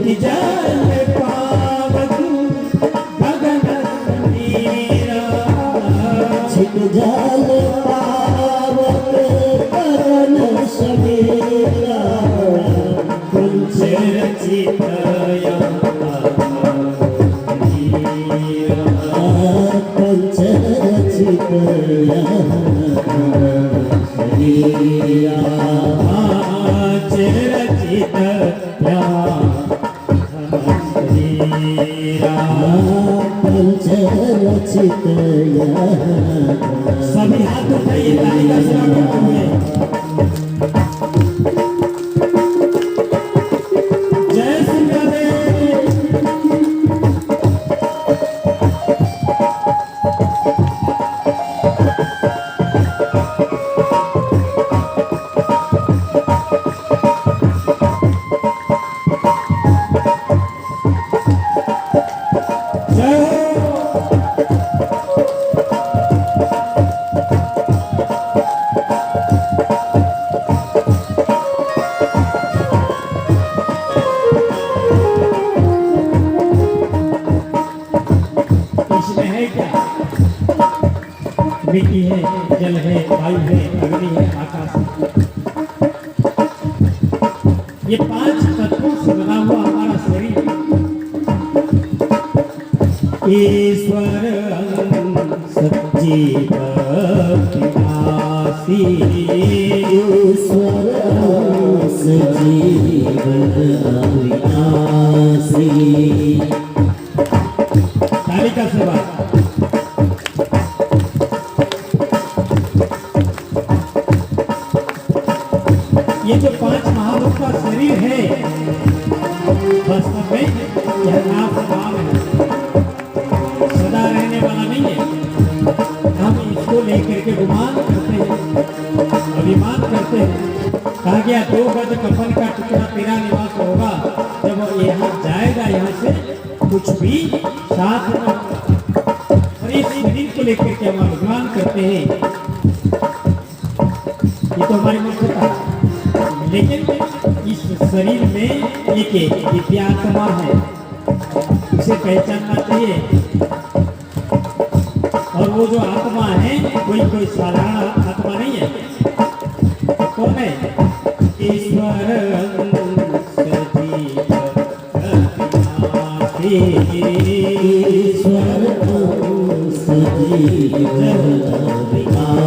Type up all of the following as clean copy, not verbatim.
जल पावक गगन समीरा छिट जल पावक गगन समीरा कुंज रचित कुंज रचित रचित पंच रचित सभी हाथ उठाइए ताली का स्वागत हुए। जय श्री राधे। मिट्टी है, जल है, वायु है, अग्नि है, आकाश है। ये पांच तत्वों से बना हुआ हमारा शरीर। ईश्वर सच्जीव विनाशी ईश्वर सच्जीव अविनाशी। ताली का सेवा। ये जो पांच महाभूत का शरीर है वास्तव में यह नाशवान है, सदा रहने वाला नहीं है। हम इसको लेकर के गुमान करते हैं, अभिमान करते हैं। कहा गया 2 गज कफन का टुकड़ा तेरा निवास होगा। जब वो यहाँ जाएगा, यहाँ से कुछ भी साथ में और इस शरीर को लेकर के हम अभिमान करते हैं। ये तो हमारी मूर्खता है। लेकिन इस शरीर में एक दिव्यात्मा है, उसे पहचानना चाहिए। और वो जो आत्मा है कोई साधारण आत्मा नहीं है। कौन है? ईश्वर सजीव अविनाशी ईश्वर सजीव अविनाशी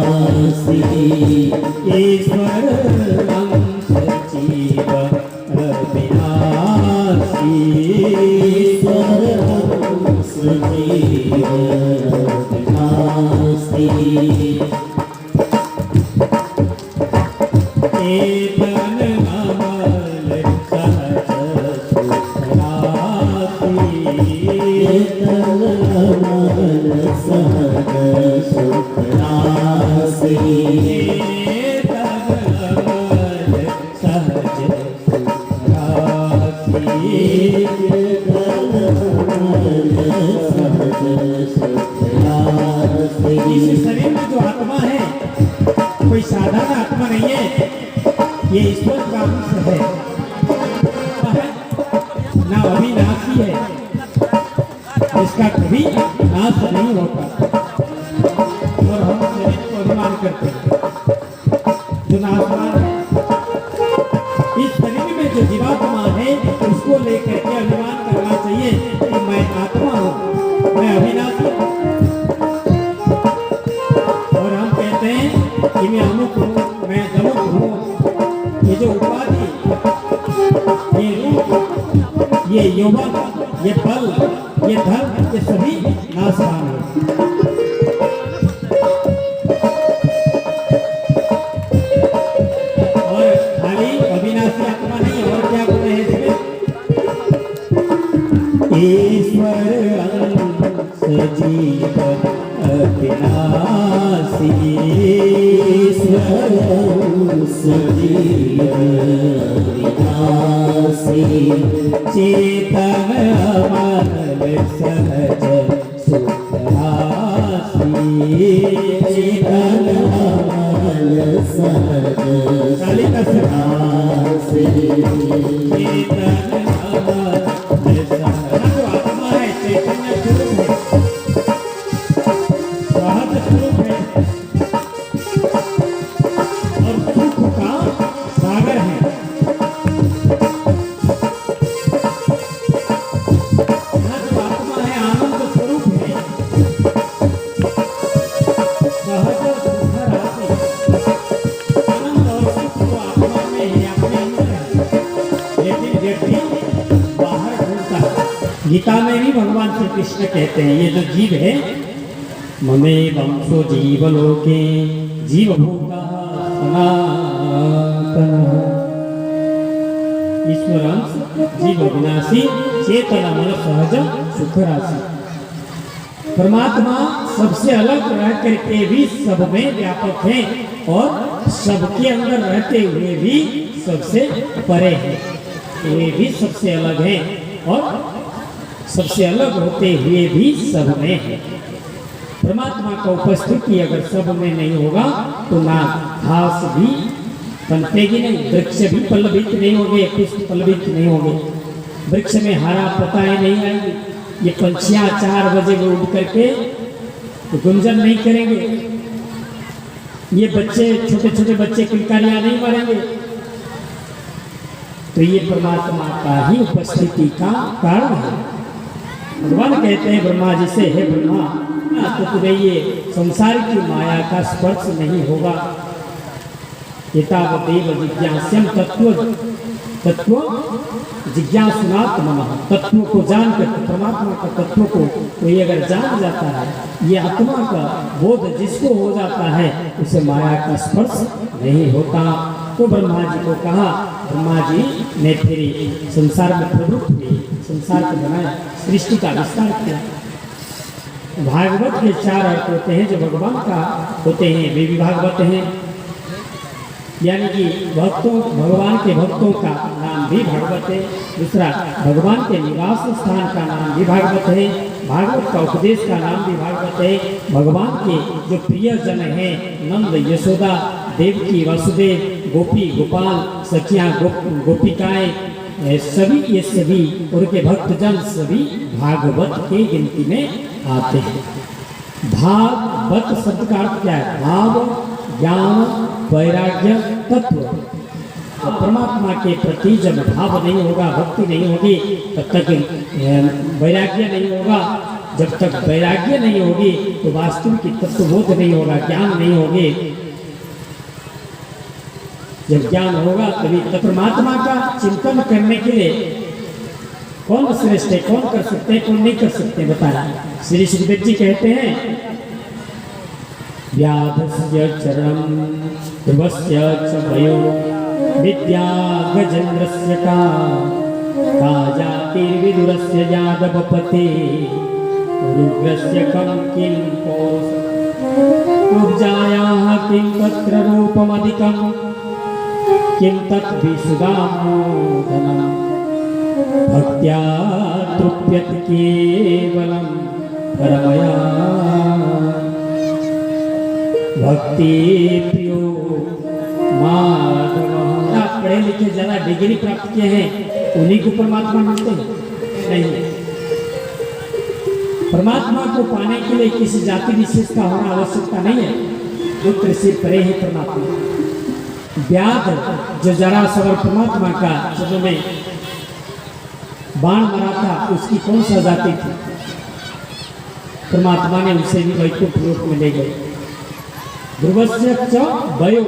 ईश्वर सजीव अविनाशी ईश्वर सजीव अविनाशी। चेतन अमल सहज सुखनासी चेतन अमल सहज सुखनासी इस शरीर में जो आत्मा है कोई साधारण आत्मा नहीं है। ये ईश्वर का अंश है, ना अविनाशी है, इसका कभी नाश नहीं होता। और हम शरीर को अभिमान करते हैं जो नाशवान है। इस शरीर में जो जीवात्मा है उसको लेकर के अभिमान करना चाहिए कि मैं आत्मा हूँ, मैं अविनाशी हूँ। और हम कहते हैं कि मैं अमुक हूँ, मैं दमुक हूँ। ये जो उपाधि, ये रूप, ये यौवन, ये बल, ये धर्म, ये सभी नाशवान है। और खाली अविनाशी आत्मा नहीं, और क्या बोले हैं इसमें? ईश्वर सजीव अविनाशी ईश्वर सजीव अविनाशी चेतन अमल सहज सुखनासी चेतन अमल सहज सुखनासी चेतन अमल गीता में भी भगवान श्री कृष्ण कहते हैं ये जो जीव है ममे वंशो जीवलोके जीवभूता सनातन ईश्वरांश जीव विनाशी चेतना मन सहज सुख राशि। परमात्मा सबसे अलग रह करके भी सब में व्यापक है और सबके अंदर रहते हुए भी सबसे परे है। वे भी सबसे अलग है और सबसे अलग होते हुए भी सब में है। परमात्मा का उपस्थिति अगर सब में नहीं होगा तो ना घास भी पनपेगी नहीं, वृक्ष भी पल्लवित नहीं होंगे, पुष्प पल्लवित नहीं होंगे, वृक्ष में हरा पत्ताएं नहीं आएंगी, ये पंछियां 4 बजे में उठ करके तो गुंजन नहीं करेंगे, ये बच्चे छोटे छोटे बच्चे किलकारियां नहीं मारेंगे। तो ये परमात्मा का ही उपस्थिति का कारण है। भगवान कहते हैं ब्रह्मा जी से, हे ब्रह्मा तो तुम्हें ये संसार की माया का स्पर्श नहीं होगा। एतावदेव जिज्ञास्यम तत्व जिज्ञासुनात् मनः। तत्व को जानकर परमात्मा का तत्व को कोई अगर जान जाता है, ये आत्मा का बोध जिसको हो जाता है उसे माया का स्पर्श नहीं होता। तो ब्रह्मा जी को कहा, ब्रह्मा जी ने फिर संसार में प्रवृत्त हुए, संसार को बनाया, सृष्टि का विस्तार किया। भागवत के 4 अर्थ होते हैं जो भगवान का होते हैं, वे भी भागवत हैं, यानी कि भक्तों भगवान के भक्तों का नाम भी भागवत है। दूसरा भगवान के निवास स्थान का नाम भी भागवत है, भागवत का उपदेश का नाम भी भागवत है। भगवान के जो प्रियजन हैं नंद यशोदा देवकी वसुदेव गोपी गोपाल सखियाँ गोपिकाएं सभी ये सभी उनके भक्तजन सभी भागवत के गिनती में आते हैं। भागवत शब्द का अर्थ क्या है? भाव ज्ञान वैराग्य तत्व। तो परमात्मा के प्रति जब भाव नहीं होगा, भक्ति नहीं होगी, तब तक वैराग्य नहीं होगा। जब तक वैराग्य नहीं होगी तो वास्तविक तत्वबोध नहीं होगा, ज्ञान नहीं होगी। जब ज्ञान होगा तभी तो परमात्मा का चिंतन करने के लिए कौन श्रेष्ठ है, कौन कर सकते हैं, कौन नहीं कर सकते बताया। श्री सुखदेव जी कहते हैं व्याधस्य चरणं ध्रुवस्य च भयो विद्या गजेन्द्रस्य का जातिर्विदुरस्य यादवपते रुद्रस्य कं किं ऊर्जायाः किं तत्र रूपमधिकं किं तद्विशुदामोदनं भक्त्या तृप्यति केवलं परमया भक्ति प्रियो माधव। पढ़े लिखे ज़्यादा डिग्री प्राप्त किए हैं उन्हीं को परमात्मा मानते हैं? नहीं। परमात्मा को पाने के लिए किसी जाति विशेष का होना आवश्यकता नहीं है, पुत्र से परे है परमात्मा। व्याध जो जरा सवर परमात्मा का जब में बाण मरा था उसकी कौन सा जाति थी? परमात्मा ने उसे भी वैकुंठ लोक में ले गए। ध्रुवस्य च वयो,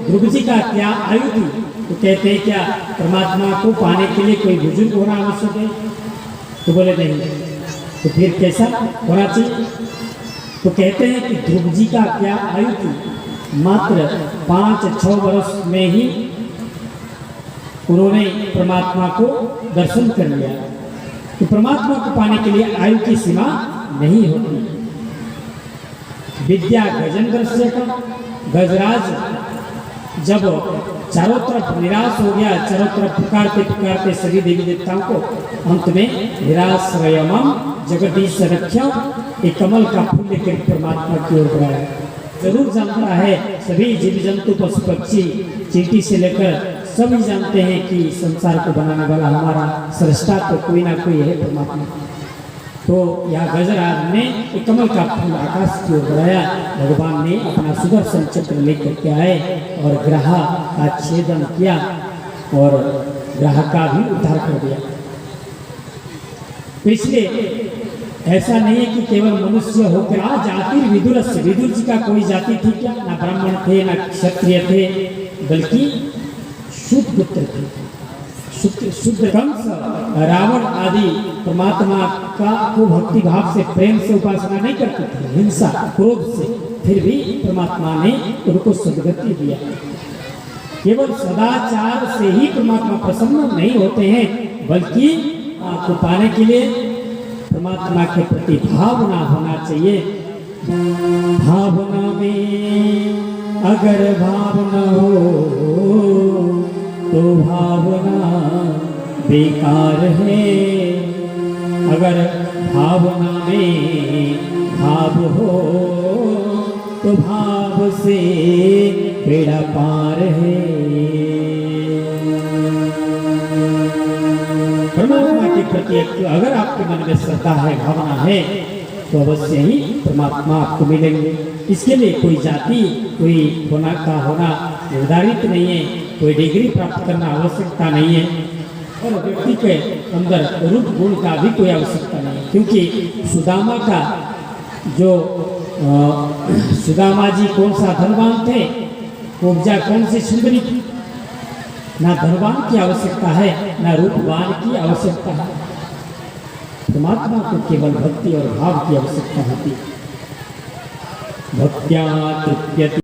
ध्रुव जी का क्या आयु थी? तो कहते हैं क्या परमात्मा को पाने के लिए कोई बुजुर्ग होना आवश्यक है? तो बोले नहीं। तो फिर कैसा होना चाहिए? तो कहते हैं कि ध्रुव जी का क्या आयु थी? मात्र 5-6 वर्ष में ही उन्होंने परमात्मा को दर्शन कर लिया। तो परमात्मा को पाने के लिए आयु की सीमा नहीं होती। विद्या गजेंद्र का गजराज जब चारों तरफ निराश हो गया, चारों तरफ पुकारते पुकारते सभी देवी देवताओं को अंत में निराश्रयमं जगदीश रक्षा एक कमल का फूल लेकर परमात्मा की ओर बढ़ाया। जरूर जानता है सभी जीव जंतु पशु पक्षी चींटी से लेकर सभी जानते हैं कि संसार को बनाने वाला हमारा सृष्टा तो कोई ना कोई है परमात्मा। तो यह गजराज ने एक कमल का फूल आकाश की ओर बढ़ाया। भगवान ने अपना सुदर्शन चक्र लेकर के आए और ग्रह का छेदन किया और ग्रह का भी उद्धार कर दिया। तो इसलिए ऐसा नहीं है कि केवल मनुष्य होकर जाति विदुर से, विदुर जी का कोई जाति थी क्या? ना ब्राह्मण थे ना क्षत्रिय थे, बल्कि शुद्ध पुत्र थे। शुद्ध कंस रावण आदि परमात्मा का को भक्ति भाव से प्रेम से उपासना नहीं करते थे, हिंसा क्रोध से, फिर भी परमात्मा ने उनको सद्गति दिया। केवल सदाचार से ही परमात्मा प्रसन्न नहीं होते हैं, बल्कि आपको पाने के लिए परमात्मा के प्रति भावना होना चाहिए। भावना में अगर भावना हो तो भावना बेकार है, अगर भावना में भाव हो तो भाव से बेड़ा पार है। परमात्मा के प्रति अगर आपके मन में श्रद्धा है, भावना है, तो अवश्य ही परमात्मा आपको मिलेंगे। इसके लिए कोई जाति, कोई होना का होना निर्धारित नहीं है, कोई डिग्री प्राप्त करना आवश्यकता नहीं है, और व्यक्ति के अंदर रूप गुण का भी कोई आवश्यकता नहीं है। क्योंकि सुदामा का जो सुदामा जी कौन सा धनवान थे, उपजा कौन सी सुंदरी थी। ना धनवान की आवश्यकता है, ना रूपवान की आवश्यकता है। परमात्मा को केवल भक्ति और भाव की आवश्यकता होती है। भक्त्या तृप्यति